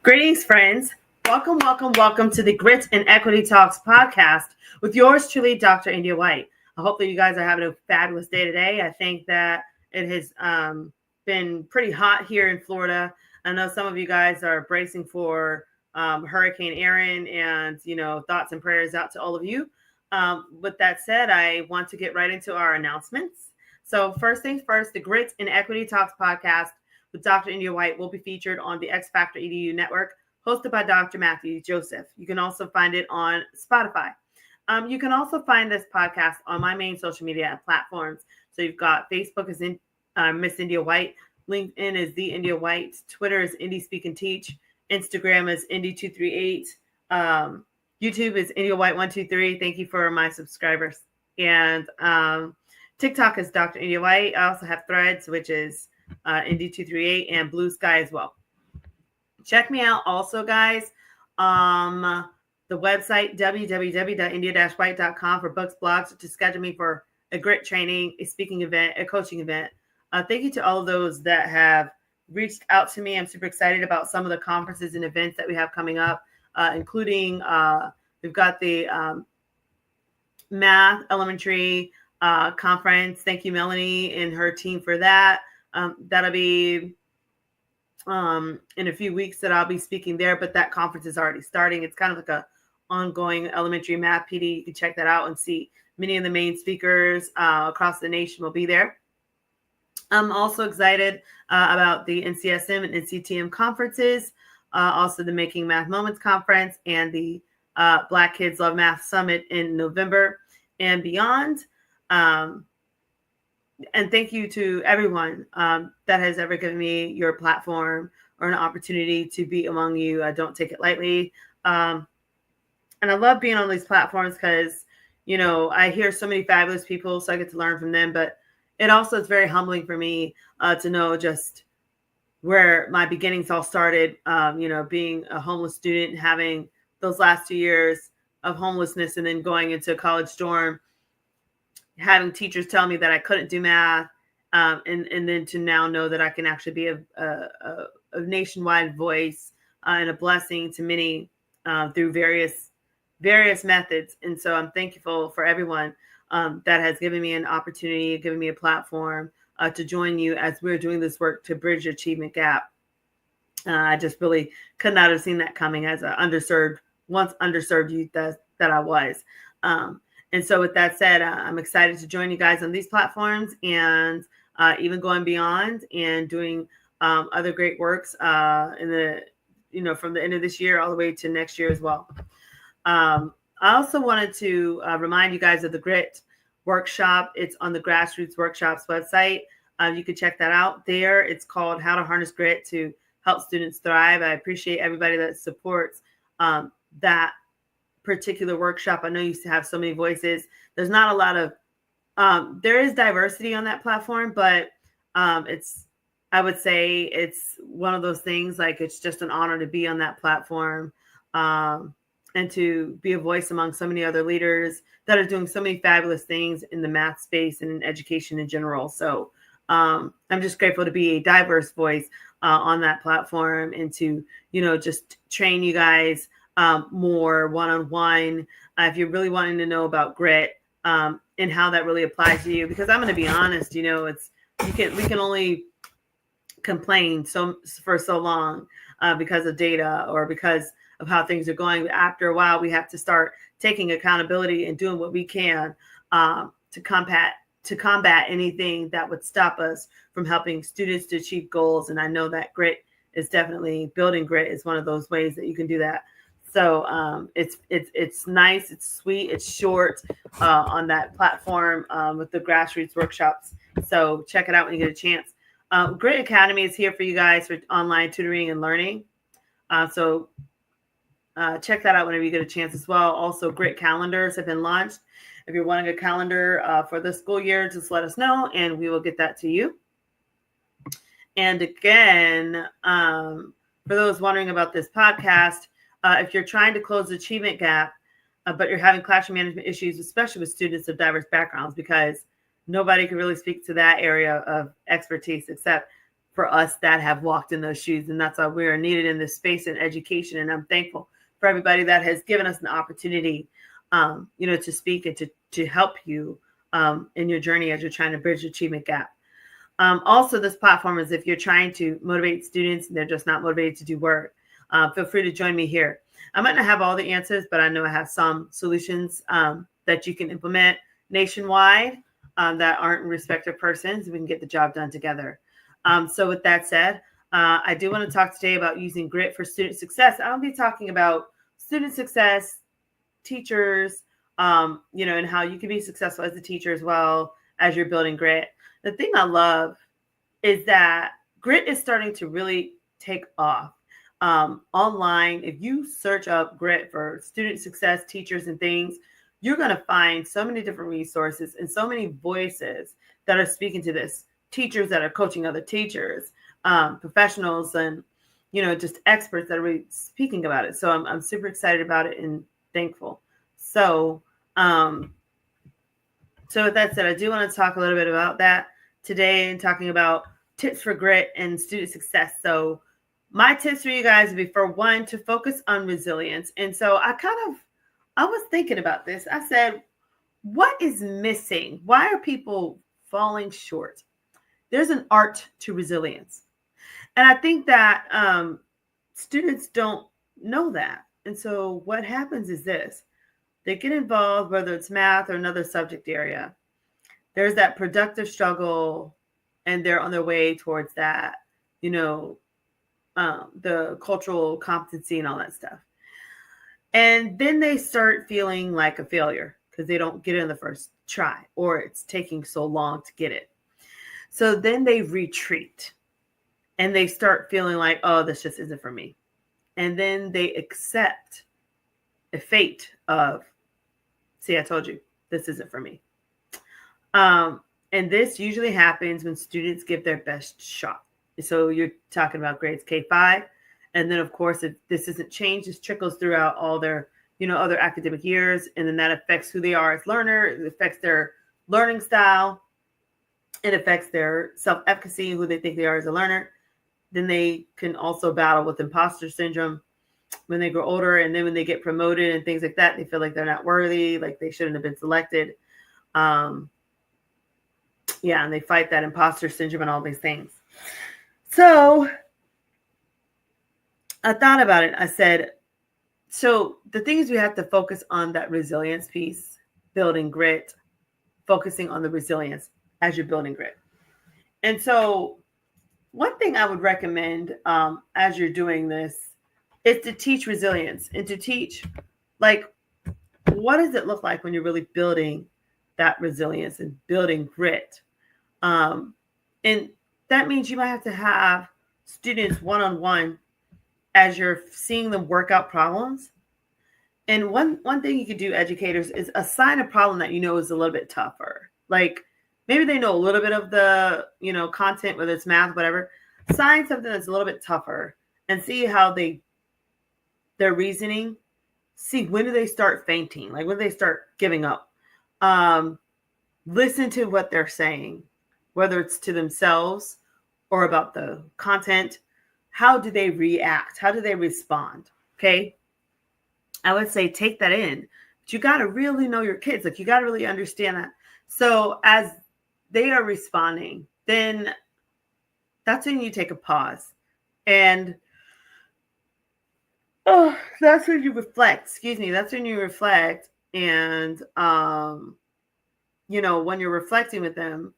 Greetings, friends. Welcome, welcome, welcome to the Grit and Equity Talks podcast with yours truly, Dr. India White. I hope that you guys are having a fabulous day today. I think that it has been pretty hot here in Florida. I know some of you guys are bracing for Hurricane Aaron, and thoughts and prayers out to all of you. With that said, I want to get right into our announcements. So first things first, the Grit and Equity Talks podcast with Dr. India White will be featured on the X Factor EDU network, hosted by Dr. Matthew Joseph. You can also find it on Spotify. You can also find this podcast on my main social media platforms. So you've got Facebook is in Miss India White, LinkedIn is The India White, Twitter is Indie Speak and Teach, Instagram is Indie238, YouTube is India White 123. Thank you for my subscribers. And TikTok is Dr. India White. I also have Threads, which is Indie238, and Blue Sky as well. Check me out also, guys. The website www.india-white.com for books, blogs, to schedule me for a grit training, a speaking event, a coaching event. Thank you to all of those that have reached out to me. I'm super excited about some of the conferences and events that we have coming up, including we've got the math elementary conference. Thank you, Melanie, and her team for that. That'll be in a few weeks that I'll be speaking there, but that conference is already starting. It's kind of like a ongoing elementary math PD. You can check that out and see many of the main speakers across the nation will be there. I'm also excited about the NCSM and NCTM conferences, also the Making Math Moments conference and the Black Kids Love Math Summit in November and beyond. And thank you to everyone that has ever given me your platform or an opportunity to be among you. I don't take it lightly. And I love being on these platforms because, I hear so many fabulous people, so I get to learn from them. But it also is very humbling for me to know just where my beginnings all started, being a homeless student and having those last 2 years of homelessness and then going into a college dorm, having teachers tell me that I couldn't do math, and then to now know that I can actually be a nationwide voice and a blessing to many through various methods. And so I'm thankful for everyone that has given me an opportunity, given me a platform to join you as we're doing this work to bridge the achievement gap. I just really could not have seen that coming as an once underserved youth that I was. And so with that said, I'm excited to join you guys on these platforms and even going beyond and doing other great works in the, from the end of this year all the way to next year as well. I also wanted to remind you guys of the Grit workshop. It's on the Grassroots Workshops website. You can check that out there. It's called How to Harness Grit to Help Students Thrive. I appreciate everybody that supports that particular workshop. I know you used to have so many voices. There's not a lot of there is diversity on that platform, but I would say it's one of those things, like it's just an honor to be on that platform and to be a voice among so many other leaders that are doing so many fabulous things in the math space and in education in general. So I'm just grateful to be a diverse voice on that platform and to just train you guys more one-on-one if you're really wanting to know about grit and how that really applies to you. Because I'm going to be honest, we can only complain for so long because of data or because of how things are going. After a while, we have to start taking accountability and doing what we can to combat anything that would stop us from helping students to achieve goals. And I know that grit is definitely building grit is one of those ways that you can do that. So it's nice, it's sweet, it's short on that platform with the Grassroots Workshops. So check it out when you get a chance. Grit Academy is here for you guys for online tutoring and learning. So check that out whenever you get a chance as well. Also, Grit calendars have been launched. If you're wanting a calendar for the school year, just let us know and we will get that to you. And again, for those wondering about this podcast, if you're trying to close the achievement gap, but you're having classroom management issues, especially with students of diverse backgrounds, because nobody can really speak to that area of expertise except for us that have walked in those shoes. And that's why we are needed in this space in education. And I'm thankful for everybody that has given us an opportunity, to speak and to help you in your journey as you're trying to bridge the achievement gap. Also, this platform is if you're trying to motivate students and they're just not motivated to do work, feel free to join me here. I might not have all the answers, but I know I have some solutions that you can implement nationwide that aren't respective persons. We can get the job done together. So with that said, I do want to talk today about using grit for student success. I'll be talking about student success, teachers, and how you can be successful as a teacher as well as you're building grit. The thing I love is that grit is starting to really take off online. If you search up grit for student success, teachers, and things, you're going to find so many different resources and so many voices that are speaking to this. Teachers that are coaching other teachers, professionals, and just experts that are really speaking about it. So I'm super excited about it and thankful. So with that said, I do want to talk a little bit about that today and talking about tips for grit and student success. So my tips for you guys would be, for one, to focus on resilience. And so I was thinking about this. I said, what is missing? Why are people falling short? There's an art to resilience. And I think that students don't know that. And so what happens is this. They get involved, whether it's math or another subject area. There's that productive struggle, and they're on their way towards that, the cultural competency and all that stuff. And then they start feeling like a failure because they don't get it in the first try, or it's taking so long to get it. So then they retreat and they start feeling like, oh, this just isn't for me. And then they accept a fate of, see, I told you, this isn't for me. And this usually happens when students give their best shot. So you're talking about grades K-5. And then, of course, if this isn't changed, this trickles throughout all their, other academic years. And then that affects who they are as learners. It affects their learning style. It affects their self-efficacy, who they think they are as a learner. Then they can also battle with imposter syndrome when they grow older. And then when they get promoted and things like that, they feel like they're not worthy, like they shouldn't have been selected. And they fight that imposter syndrome and all these things. So I thought about it. I said, so the thing is, we have to focus on that resilience piece, building grit, focusing on the resilience as you're building grit. And so one thing I would recommend as you're doing this is to teach resilience and to teach, like, what does it look like when you're really building that resilience and building grit? And that means you might have to have students one-on-one as you're seeing them work out problems. And one thing you could do, educators, is assign a problem that is a little bit tougher. Like, maybe they know a little bit of the, content, whether it's math, whatever. Assign something that's a little bit tougher and see how their reasoning. See, when do they start fainting? Like, when do they start giving up? Listen to what they're saying, whether it's to themselves or about the content. How do they react? How do they respond? Okay. I would say take that in. But you got to really know your kids. Like, you got to really understand that. So as they are responding, then that's when you take a pause. And that's when you reflect. That's when you reflect. And, when you're reflecting with them,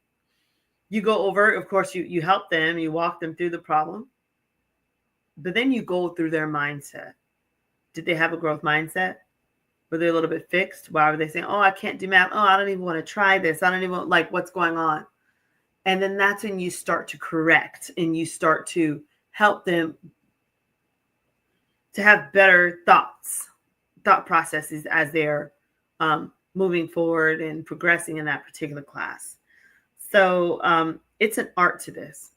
you go over, of course, you help them, you walk them through the problem. But then you go through their mindset. Did they have a growth mindset? Were they a little bit fixed? Why were they saying, oh, I can't do math. Oh, I don't even want to try this. I don't even like what's going on. And then that's when you start to correct and you start to help them to have better thought processes as they're moving forward and progressing in that particular class. So it's an art to this.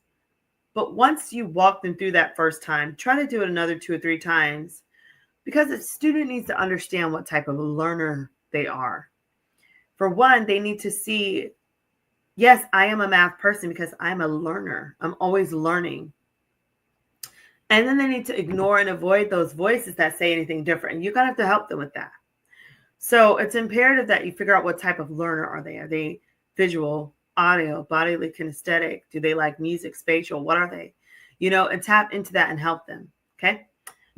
But once you walk them through that first time, try to do it another 2 or 3 times, because a student needs to understand what type of learner they are. For one, they need to see Yes, I am a math person because I'm a learner. I'm always learning. And then they need to ignore and avoid those voices that say anything different. You kind of have to help them with that. So it's imperative that you figure out what type of learner are they? Are they visual, audio, bodily kinesthetic? Do they like music, spatial? What are they? And tap into that and help them. Okay.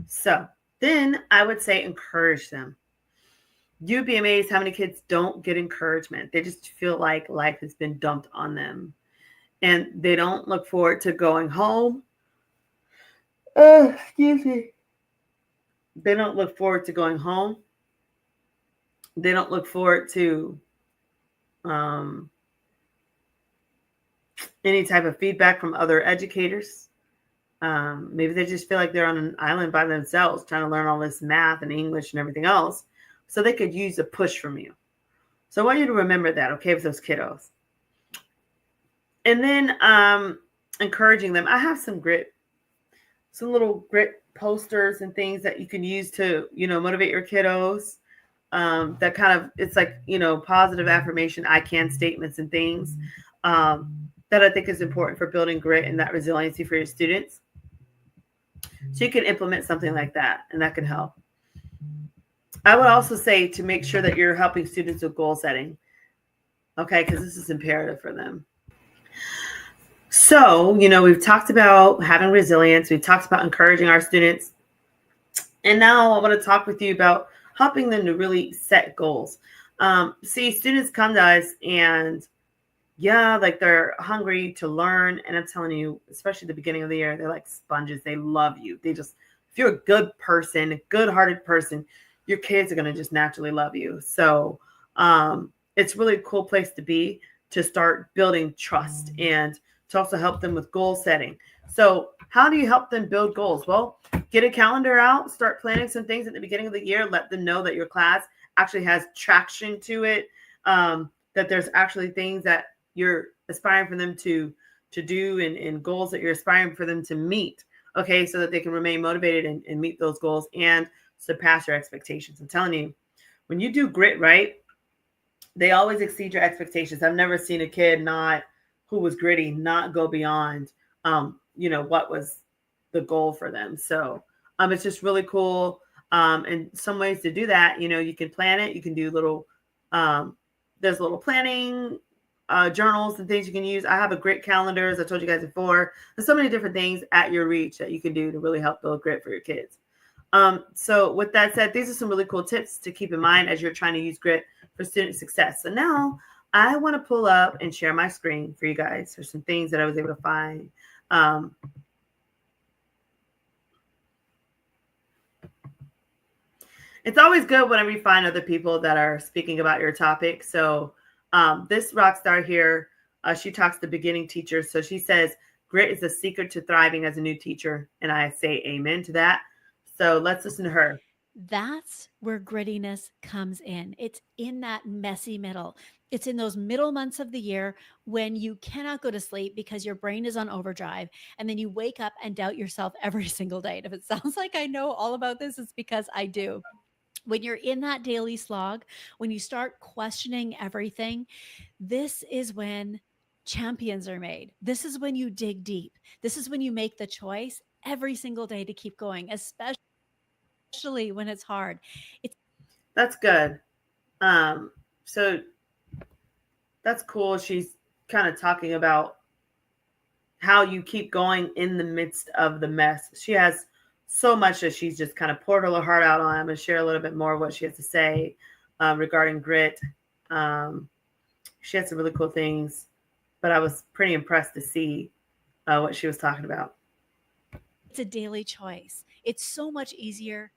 So then I would say encourage them. You'd be amazed how many kids don't get encouragement. They just feel like life has been dumped on them and they don't look forward to going home. Excuse me. They don't look forward to going home. They don't look forward to um, any type of feedback from other educators. Maybe they just feel like they're on an island by themselves trying to learn all this math and English and everything else. So they could use a push from you. So I want you to remember that, okay, with those kiddos. And then encouraging them. I have some little grit posters and things that you can use to, motivate your kiddos. That kind of, it's like, positive affirmation, I can statements and things that I think is important for building grit and that resiliency for your students. So you can implement something like that, and that can help. I would also say to make sure that you're helping students with goal setting, okay, because this is imperative for them. So, we've talked about having resilience, we've talked about encouraging our students, and now I want to talk with you about helping them to really set goals. See, students come to us and yeah, like they're hungry to learn. And I'm telling you, especially the beginning of the year, they're like sponges. They love you. If you're a good person, a good hearted person, your kids are going to just naturally love you. So it's really a cool place to be to start building trust and to also help them with goal setting. So, how do you help them build goals? Well, get a calendar out, start planning some things at the beginning of the year, let them know that your class actually has traction to it, that there's actually things that you're aspiring for them to do and goals that you're aspiring for them to meet, okay, so that they can remain motivated and meet those goals and surpass your expectations. I'm telling you, when you do grit right, they always exceed your expectations. I've never seen a kid not who was gritty not go beyond what was the goal for them. So it's just really cool. And some ways to do that, you can plan it. You can do little there's little planning journals and things you can use. I have a grit calendar, as I told you guys before. There's so many different things at your reach that you can do to really help build grit for your kids. So with that said, these are some really cool tips to keep in mind as you're trying to use grit for student success. So now I want to pull up and share my screen for you guys. There's some things that I was able to find. It's always good whenever you find other people that are speaking about your topic. So this rock star here, she talks to beginning teachers. So she says, grit is the secret to thriving as a new teacher. And I say amen to that. So let's listen to her. That's where grittiness comes in. It's in that messy middle. It's in those middle months of the year when you cannot go to sleep because your brain is on overdrive. And then you wake up and doubt yourself every single day. And if it sounds like I know all about this, it's because I do. When you're in that daily slog, when you start questioning everything, this is when champions are made. This is when you dig deep. This is when you make the choice every single day to keep going, especially when it's hard. It's That's good. So that's cool. She's kind of talking about how you keep going in the midst of the mess. She has so much that she's just kind of poured her heart out on. I'm going to share a little bit more of what she has to say regarding grit. Um, she had some really cool things, but I was pretty impressed to see what she was talking about. a daily choice. It's so much easier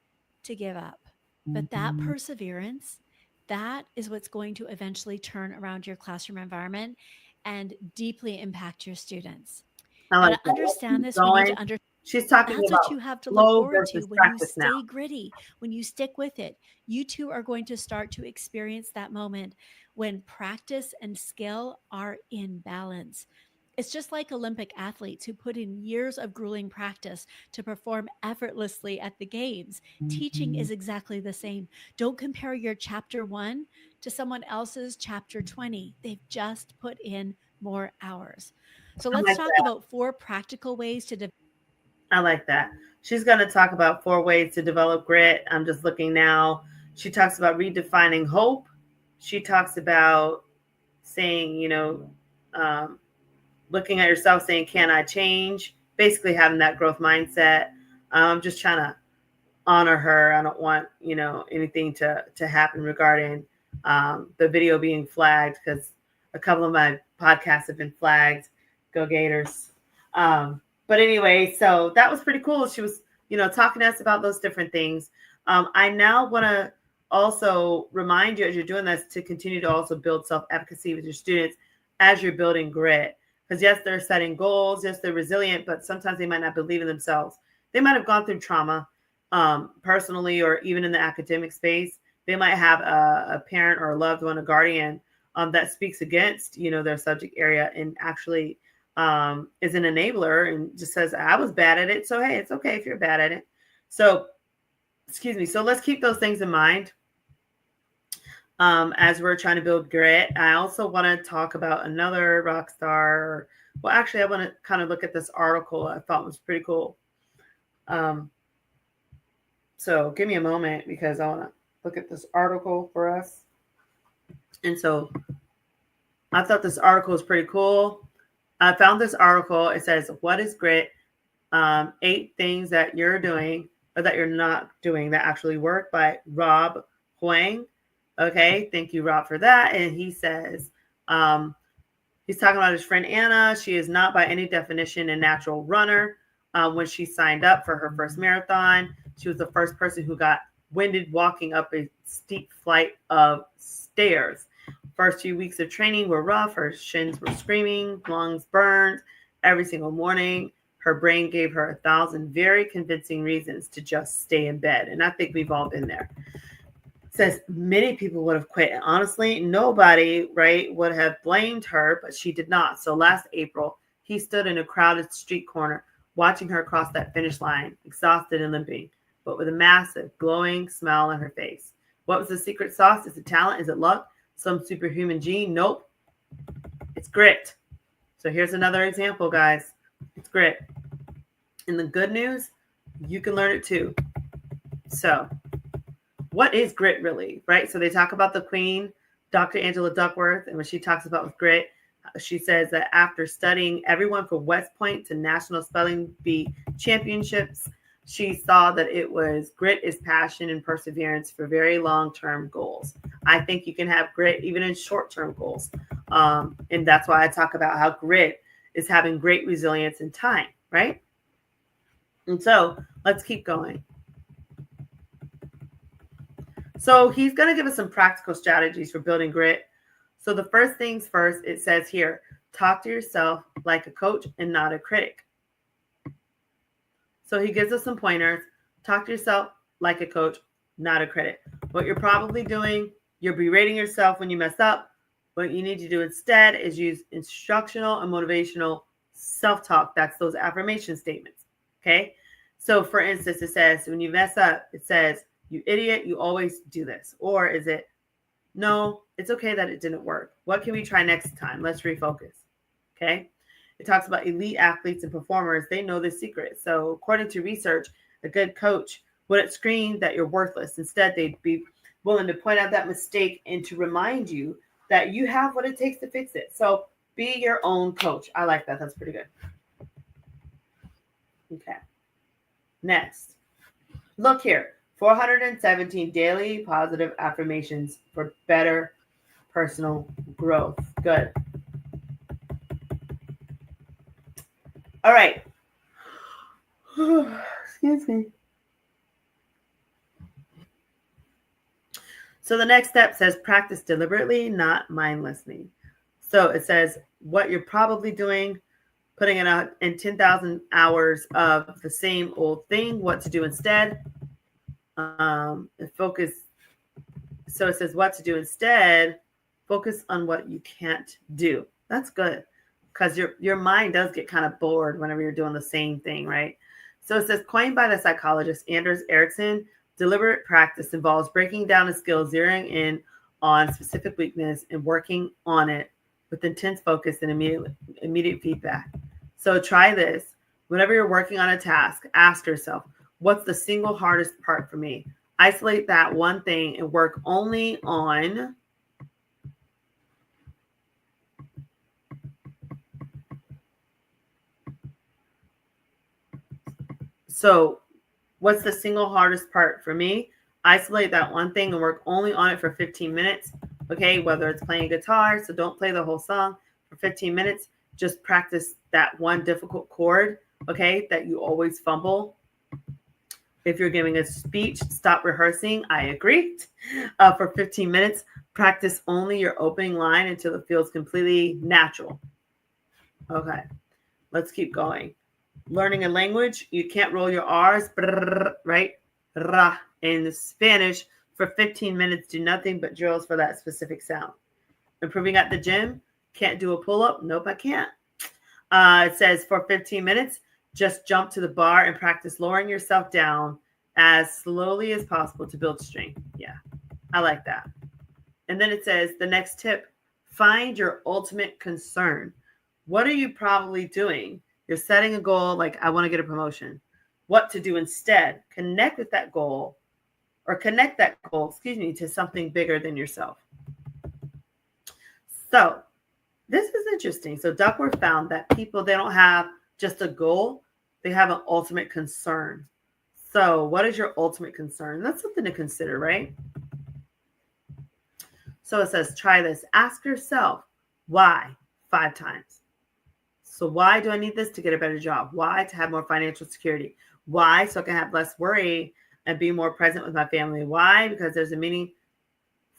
to give up. But that perseverance, that is what's going to eventually turn around your classroom environment and deeply impact your students. I Now, like to that. Let's understand keep this, we need going. to understand She's talking that's what about you have to look flow forward to versus when you practice now. stay gritty, when you stick with it. You too are going to start to experience that moment when practice and skill are in balance. It's just like Olympic athletes who put in years of grueling practice to perform effortlessly at the games. Teaching is exactly the same. Don't compare your chapter 1 to someone else's chapter 20. They've just put in more hours. So I let's like talk that. about 4 practical ways to I like that. She's going to talk about 4 ways to develop grit. I'm just looking now. She talks about redefining hope. She talks about saying, um, looking at yourself, saying, "Can I change?" Basically, having that growth mindset. I'm just trying to honor her. I don't want anything to happen regarding the video being flagged, because a couple of my podcasts have been flagged. Go Gators! But anyway, so that was pretty cool. She was talking to us about those different things. I now want to also remind you, as you're doing this, to continue to also build self-efficacy with your students as you're building grit. Because yes, they're setting goals, yes, they're resilient, but sometimes they might not believe in themselves. They might have gone through trauma, personally, or even in the academic space. They might have a parent or a loved one, a guardian, that speaks against their subject area, and actually is an enabler and just says, "I was bad at it, so hey, it's okay if you're bad at it." So excuse me. So let's keep those things in mind as we're trying to build grit. I also want to talk about another rock star. Well, actually, I want to kind of look at this article I thought was pretty cool. Um, So give me a moment, because I want to look at this article for us. And so I thought this article was pretty cool. I found this article. It says, "What is grit? 8 things that you're doing or that you're not doing that actually work," by Rob Huang. Okay, thank you, Rob, for that. And he says, um, he's talking about his friend Anna. She is not by any definition a natural runner. When she signed up for her first marathon, she was the first person who got winded walking up a steep flight of stairs. First few weeks of training were rough. Her shins were screaming, lungs burned every single morning. Her brain gave her 1,000 very convincing reasons to just stay in bed. And I think we've all been there. Says many people would have quit. And honestly, nobody, right, would have blamed her, but she did not. So last April, he stood in a crowded street corner watching her cross that finish line, exhausted and limping, but with a massive, glowing smile on her face. What was the secret sauce? Is it talent? Is it luck? Some superhuman gene? Nope. It's grit. So here's another example, guys. It's grit. And the good news, you can learn it too. So what is grit really, right? So they talk about the queen, Dr. Angela Duckworth, and when she talks about grit, she says that after studying everyone from West Point to National Spelling Bee Championships, she saw that it was grit is passion and perseverance for very long-term goals. I think you can have grit even in short-term goals. And that's why I talk about how grit is having great resilience in time, right? And so let's keep going. So he's going to give us some practical strategies for building grit. So the first things first, it says here, talk to yourself like a coach and not a critic. So he gives us some pointers. Talk to yourself like a coach, not a critic. What you're probably doing, you're berating yourself when you mess up. What you need to do instead is use instructional and motivational self-talk. That's those affirmation statements. Okay. So for instance, it says, when you mess up, it says, "You idiot, you always do this." Or is it, "No, it's okay that it didn't work. What can we try next time? Let's refocus." Okay. It talks about elite athletes and performers. They know the secret. So according to research, a good coach wouldn't scream that you're worthless. Instead, they'd be willing to point out that mistake and to remind you that you have what it takes to fix it. So be your own coach. I like that. That's pretty good. Okay. Next, look here. 417 daily positive affirmations for better personal growth. Good. All right. Excuse me. So the next step says practice deliberately, not mindlessly. So it says what you're probably doing, putting it out in 10,000 hours of the same old thing, what to do instead. And focus. So it says what to do instead. Focus on what you can't do. That's good, because your mind does get kind of bored whenever you're doing the same thing, right? So it says, coined by the psychologist Anders Ericsson, deliberate practice involves breaking down a skill, zeroing in on specific weakness, and working on it with intense focus and immediate feedback. So try this. Whenever you're working on a task, ask yourself, what's the single hardest part for me? Isolate that one thing and work only on so what's the single hardest part for me? Isolate that one thing and work only on it for 15 minutes. Okay, whether it's playing guitar, so don't play the whole song for 15 minutes. Just practice that one difficult chord, okay, that you always fumble. If you're giving a speech, stop rehearsing. I agree. For 15 minutes, practice only your opening line until it feels completely natural. Okay, let's keep going. Learning a language, you can't roll your R's, right? Ra. In Spanish, for 15 minutes, do nothing but drills for that specific sound. Improving at the gym, can't do a pull up? Nope, I can't. It says for 15 minutes, just jump to the bar and practice lowering yourself down as slowly as possible to build strength. Yeah, I like that. And then it says the next tip, find your ultimate concern. What are you probably doing? You're setting a goal like, I want to get a promotion. What to do instead? Connect with that goal or connect that goal, to something bigger than yourself. So this is interesting. So Duckworth found that people, they don't have just a goal, they have an ultimate concern. So what is your ultimate concern? That's something to consider, right? So it says, try this. Ask yourself, why? 5 times. So why do I need this? To get a better job. Why? To have more financial security. Why? So I can have less worry and be more present with my family. Why? Because there's a meaningful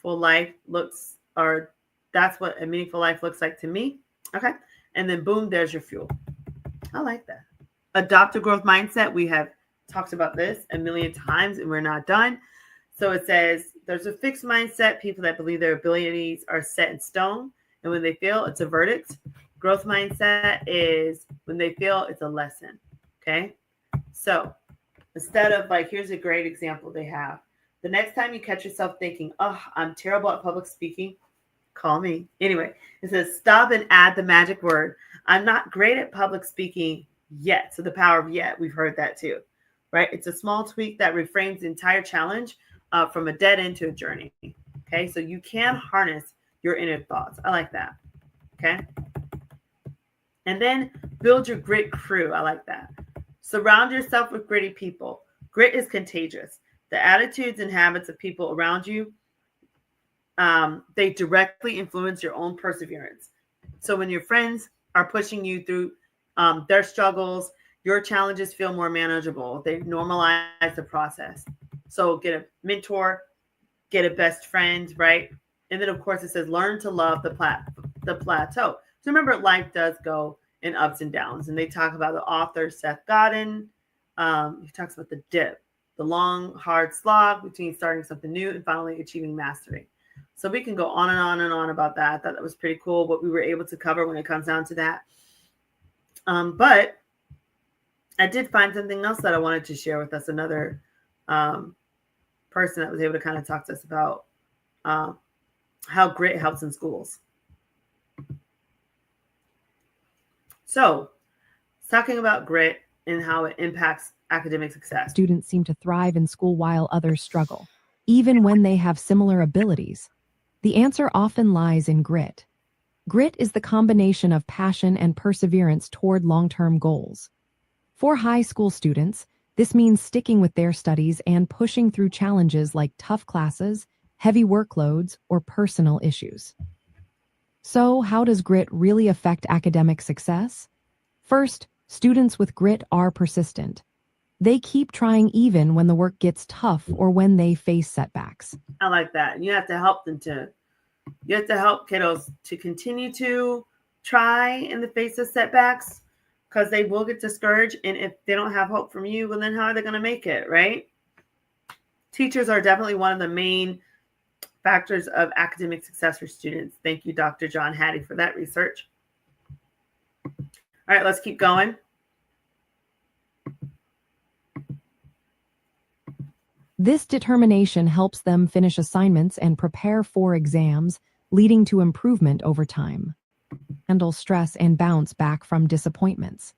life looks, or that's what a meaningful life looks like to me. Okay. And then boom, there's your fuel. I like that. Adopt a growth mindset. We have talked about this a million times and we're not done. So it says there's a fixed mindset, people that believe their abilities are set in stone. And when they fail, it's a verdict. Growth mindset is when they fail, it's a lesson. Okay. So instead of like, here's a great example they have. The next time you catch yourself thinking, oh, I'm terrible at public speaking, call me. Anyway, it says stop and add the magic word. I'm not great at public speaking yet. So the power of yet, we've heard that too, right? It's a small tweak that reframes the entire challenge from a dead end to a journey. Okay, so you can harness your inner thoughts. I like that. Okay. And then build your grit crew. I like that. Surround yourself with gritty people. Grit is contagious. The attitudes and habits of people around you, they directly influence your own perseverance. So when your friends are pushing you through their struggles, your challenges feel more manageable. They normalize the process. So get a mentor, get a best friend, right? And then of course it says learn to love the plateau. So remember, life does go in ups and downs. And they talk about the author Seth Godin. He talks about the dip, the long, hard slog between starting something new and finally achieving mastery. So we can go on and on and on about that. I thought that was pretty cool what we were able to cover when it comes down to that. But I did find something else that I wanted to share with us. Another person that was able to kind of talk to us about how grit helps in schools. So, talking about grit and how it impacts academic success. Students seem to thrive in school while others struggle, even when they have similar abilities. The answer often lies in grit. Grit is the combination of passion and perseverance toward long-term goals. For high school students, this means sticking with their studies and pushing through challenges like tough classes, heavy workloads, or personal issues. So, how does grit really affect academic success? First, students with grit are persistent. They keep trying even when the work gets tough or when they face setbacks. I like that. You have to help them you have to help kiddos to continue to try in the face of setbacks because they will get discouraged. And if they don't have hope from you, well, then how are they going to make it, right? Teachers are definitely one of the main factors of academic success for students. Thank you, Dr. John Hattie, for that research. All right, let's keep going. This determination helps them finish assignments and prepare for exams, leading to improvement over time. handle stress and bounce back from disappointments.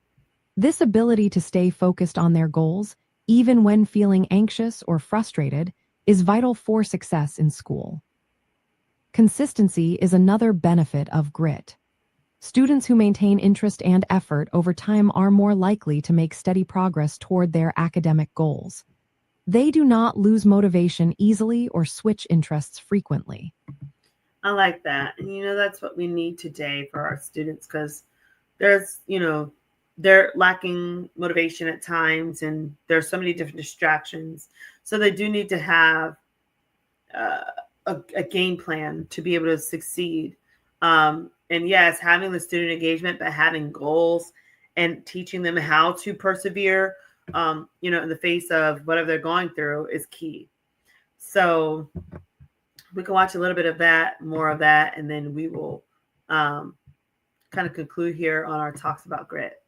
This ability to stay focused on their goals, even when feeling anxious or frustrated, is vital for success in school. Consistency is another benefit of grit. Students who maintain interest and effort over time are more likely to make steady progress toward their academic goals. They do not lose motivation easily or switch interests frequently. I like that. And that's what we need today for our students, because there's, they're lacking motivation at times and there's so many different distractions. So they do need to have uh, a game plan to be able to succeed. And yes, having the student engagement, but having goals and teaching them how to persevere, in the face of whatever they're going through is key. So we can watch a little bit of that, more of that, and then we will kind of conclude here on our talks about grit.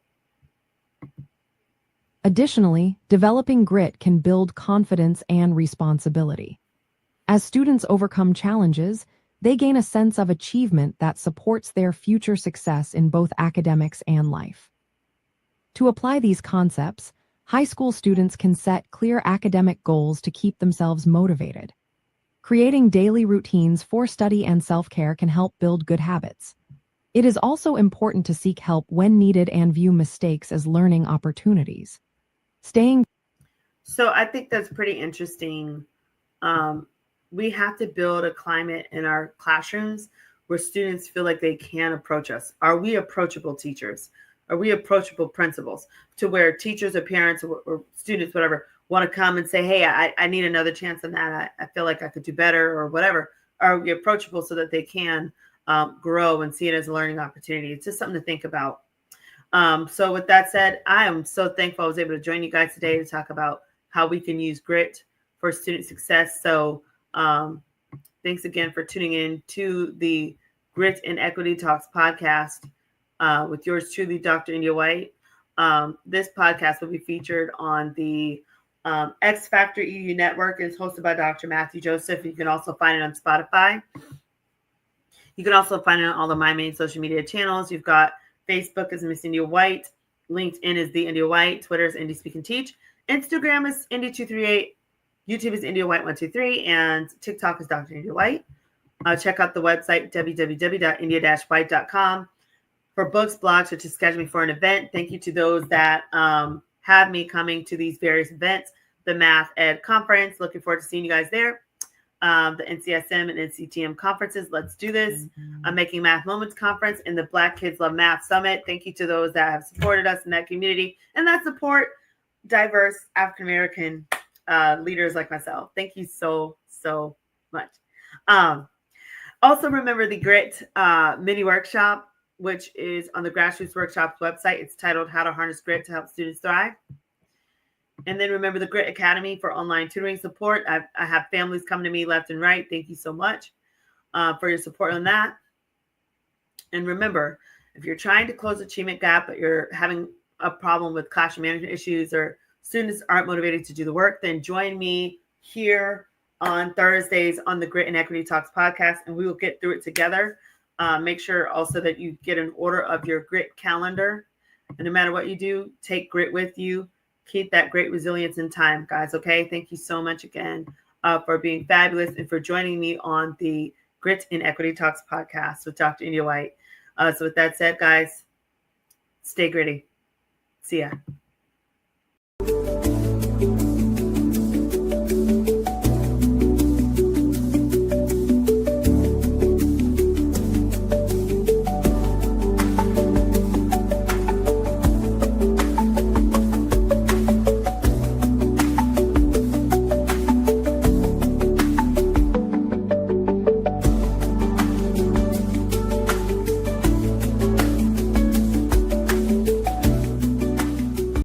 Additionally, developing grit can build confidence and responsibility. As students overcome challenges, they gain a sense of achievement that supports their future success in both academics and life. To apply these concepts, high school students can set clear academic goals to keep themselves motivated. Creating daily routines for study and self-care can help build good habits. It is also important to seek help when needed and view mistakes as learning opportunities. So I think that's pretty interesting. We have to build a climate in our classrooms where students feel like they can approach us. Are we approachable teachers? Are we approachable principals, to where teachers or parents or students, whatever, want to come and say, hey, I need another chance on that. I feel like I could do better or whatever. Are we approachable so that they can grow and see it as a learning opportunity? It's just something to think about. So with that said, I am so thankful I was able to join you guys today to talk about how we can use grit for student success. So thanks again for tuning in to the Grit and Equity Talks podcast with yours truly, Dr. India White. This podcast will be featured on the X Factor EU network. It's hosted by Dr. Matthew Joseph. You can also find it on Spotify. You can also find it on all of my main social media channels. You've got Facebook is Miss India White. LinkedIn is The India White. Twitter is Indie Speak and Teach. Instagram is India238. YouTube is India White 123. And TikTok is Dr. India White. Check out the website, www.india-white.com. For books, blogs, or to schedule me for an event. Thank you to those that have me coming to these various events. The Math Ed Conference. Looking forward to seeing you guys there. The NCSM and NCTM conferences. Let's do this. Making Math Moments Conference and the Black Kids Love Math Summit. Thank you to those that have supported us in that community and that support diverse African American leaders like myself. Thank you so much. Also, remember the Grit mini workshop, which is on the Grassroots Workshops website. It's titled How to Harness Grit to Help Students Thrive. And then remember the Grit Academy for online tutoring support. I have families come to me left and right. Thank you so much for your support on that. And remember, if you're trying to close the achievement gap, but you're having a problem with classroom management issues or students aren't motivated to do the work, then join me here on Thursdays on the Grit and Equity Talks podcast, and we will get through it together. Make sure also that you get an order of your Grit calendar. And no matter what you do, take grit with you. Keep that great resilience in time, guys. Okay. Thank you so much again for being fabulous and for joining me on the Grit and Equity Talks podcast with Dr. India White. So with that said, guys, stay gritty. See ya.